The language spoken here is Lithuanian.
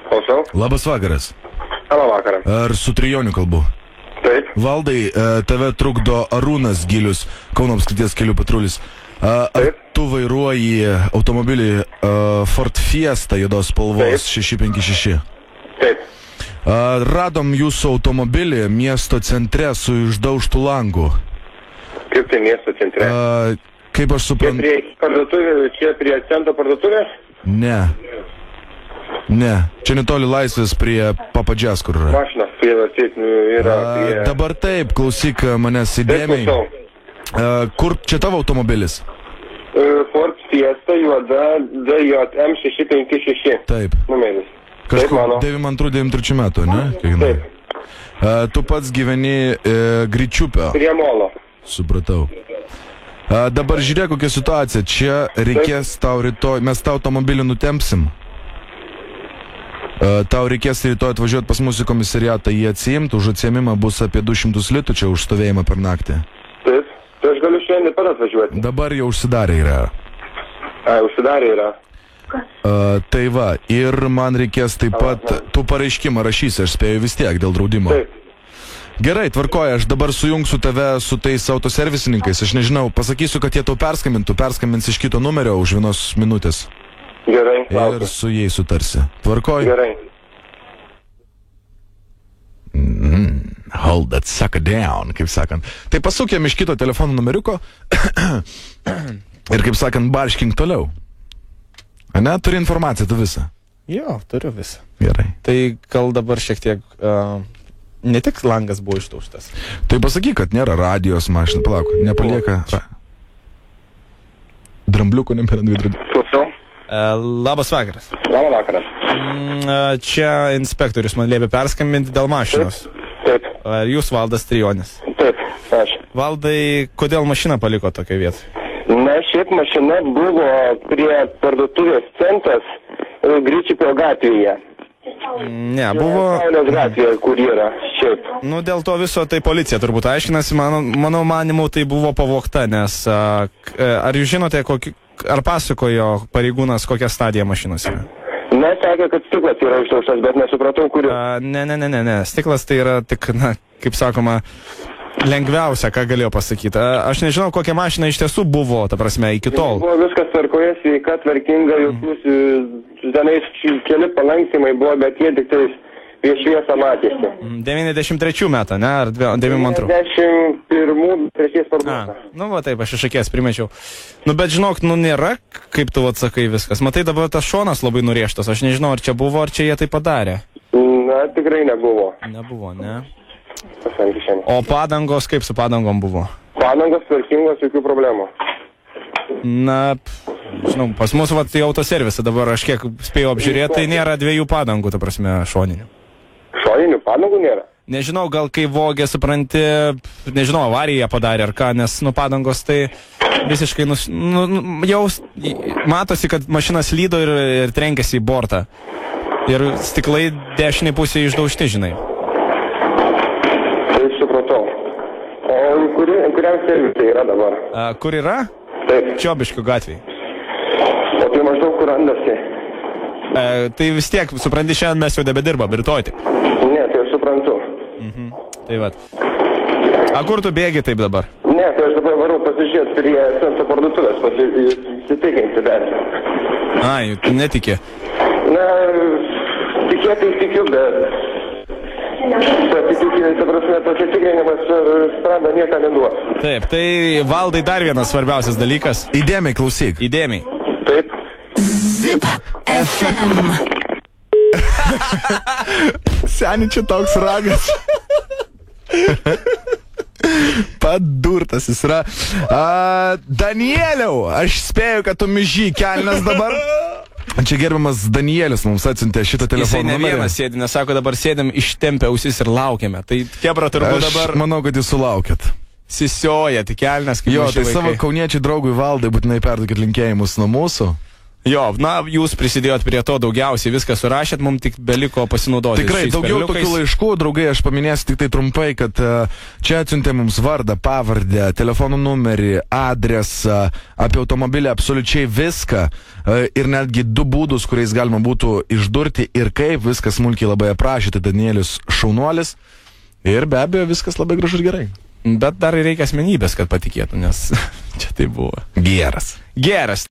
Klausau. Labas vakaras. Labą vakarą. Ar su Trijoniu kalbu? Taip. Valdai, tave trukdo Arūnas Gilius, Kauno apskrities kelių patrulis. Ar tu vairuoji automobilį Ford Fiesta juodos spalvos 656? Taip. Radom jūsų automobilį miesto centre su išdaužtų langų. Kaip tai miesto centre? Kaip aš suprantu... Čia prie parduotuvės, čia prie centro parduotuvės? Ne. Čia netoli Laisvės prie Papadžias, kur yra. Mašinas yra prie... Dabar taip, klausyk manęs įdėmiai. Kur čia tavo automobilis? Ford Fiesta juoda DJM 656. Taip. Numeris. Kažkur 92-93 metų, ne? Taip. Tu pats gyveni Gryčiupio. Prie Molo. Supratau. Dabar žiūrėk, kokia situacija. Čia reikės tau rytoj, mes tau automobilį nutempsim. Tau reikės rytoj atvažiuoti pas mūsų komisariatą jį atsiimti, už atsiėmimą bus apie 200 litų čia už stovėjimą per naktį. Taip, tai aš galiu šiandien pat atvažiuoti. Dabar jau užsidarė yra. Užsidarė yra. Tai va, ir man reikės taip pat, tu pareiškimą rašysi, aš spėju vis tiek dėl draudimo. Taip. Gerai, tvarkoja, aš dabar sujungsiu tave su tais autoservisininkais, aš nežinau, pasakysiu, kad jie tau perskambins iš kito numerio už 1 minutės. Gerai, laukiu. Ir su jais sutarsi. Tvarkoj? Gerai. Hold that sucker down, kaip sakant. Tai pasukėm iš kito telefono numeriuko ir, kaip sakant, barškink toliau. Ane, turi informaciją tu visą? Jo, turiu visą. Gerai. Tai gal dabar šiek tiek... ne tik langas buvo išdaužtas. Tai pasakyk, kad nėra radijos mašina. Palauk, nepalieka... Drambliuko nebėra dvidrudį. Klausau. Labas vakaras. Labą vakarą. Čia inspektorius man liepė perskambinti dėl mašinos. Taip. Ar jūs Valdas Trijonis? Taip, aš. Valdai, kodėl mašiną paliko tokią vietą? Na, šiaip mašina buvo prie parduotuvės centras Gryčiupio gatvėje. Ne, buvo... Saulės gatvėje, kur yra šiaip. Nu, dėl to viso tai policija turbūt aiškinasi, mano manimu tai buvo pavogta, nes ar jūs žinote, ar pasakojo pareigūnas, kokia stadija mašinos yra? Na, sakė, kad stiklas yra išdaužtas, bet nesupratau, kur... Ne, stiklas tai yra tik, na, kaip sakoma, lengviausia, ką galėjau pasakyti. Aš nežinau, kokia mašina iš tiesų buvo, ta prasme, iki tol. Buvo viskas tvarkoje, sveika, tvarkinga, jokius tenais keli palanksimai buvo, bet jie tik tais prieš šviesą matėsi. 93 metą, ne? Ar 92? 91 trečiais parduotą. Nu, va taip, aš iš akies primečiau. Nu, bet žinok, nu nėra, kaip tu atsakai viskas. Matai, dabar tas šonas labai nurieštas. Aš nežinau, ar čia buvo, ar čia jie tai padarė. Na, tikrai nebuvo. Nebuvo, ne? Pasanky šiandien. O padangos, kaip su padangom buvo? Padangos tvarkingos, jokių problemų. Na, žinau, pas mus vat į autoservisą dabar aš kiek spėjau apžiūrėti, tai nėra 2 padangų, ta prasme, šoninių. Šoninių padangų nėra? Nežinau, gal kai vogė, supranti, nežinau, avariją padarė ar ką, nes, nu, padangos tai visiškai, jau matosi, kad mašina slydo ir trenkėsi į bortą. Ir stiklai dešiniai pusė išdaužti, žinai. Taip, supratau. O kuriam servisai yra dabar? Kur yra? Taip. Čiobiškių gatvėje. O tai maždaug kur randasi? Tai vis tiek, supranti, šiandien mes jau nebedirbam, rytoj tik. Ne, tai aš suprantu. Tai vat. Kur tu bėgi taip dabar? Ne, tai aš dabar varau pasižiūrėti prie centro parduotuvės, pasitikinti dar. Ai, tu netiki. Na, tikėtai tikiu, bet pasitikinti, ta prasme, pasitikrinimas spranda nieką neduos. Taip, tai Valdai dar vienas svarbiausias dalykas. Įdėmiai klausyk. Įdėmiai. Taip. Zip FM. Seni, čia toks ragas. Padurtas jis yra. Danieliau, aš spėju, kad tu myžy kelnes dabar. Čia gerbiamas Danielis mums atsiuntė šitą telefoną. Jisai ne vienas sėdi, nes sako, dabar sėdėm ištempę ausis ir laukiame. Tai kebra turbūt dabar... Aš manau, kad jūs sulaukėt. Sisioja, tik kelnes kaip jo, maži tai vaikai. Savo kauniečiai draugui Valdai būtinai perduokit linkėjimus nuo mūsų. Jo, na, jūs prisidėjot prie to daugiausiai, viską surašėt, mums tik beliko pasinaudoti. Tikrai, daugiau tokių laiškų, draugai, aš paminėsiu tik tai trumpai, kad čia atsiuntė mums vardą, pavardę, telefonų numerį, adresą, apie automobilį absoliučiai viską ir netgi 2 būdus, kuriais galima būtų išdurti ir kaip, viskas smulkiai labai aprašė, tai Danielius šaunuolis ir be abejo viskas labai gražu ir gerai. Bet dar reikia asmenybės, kad patikėtų, nes čia tai buvo. Geras.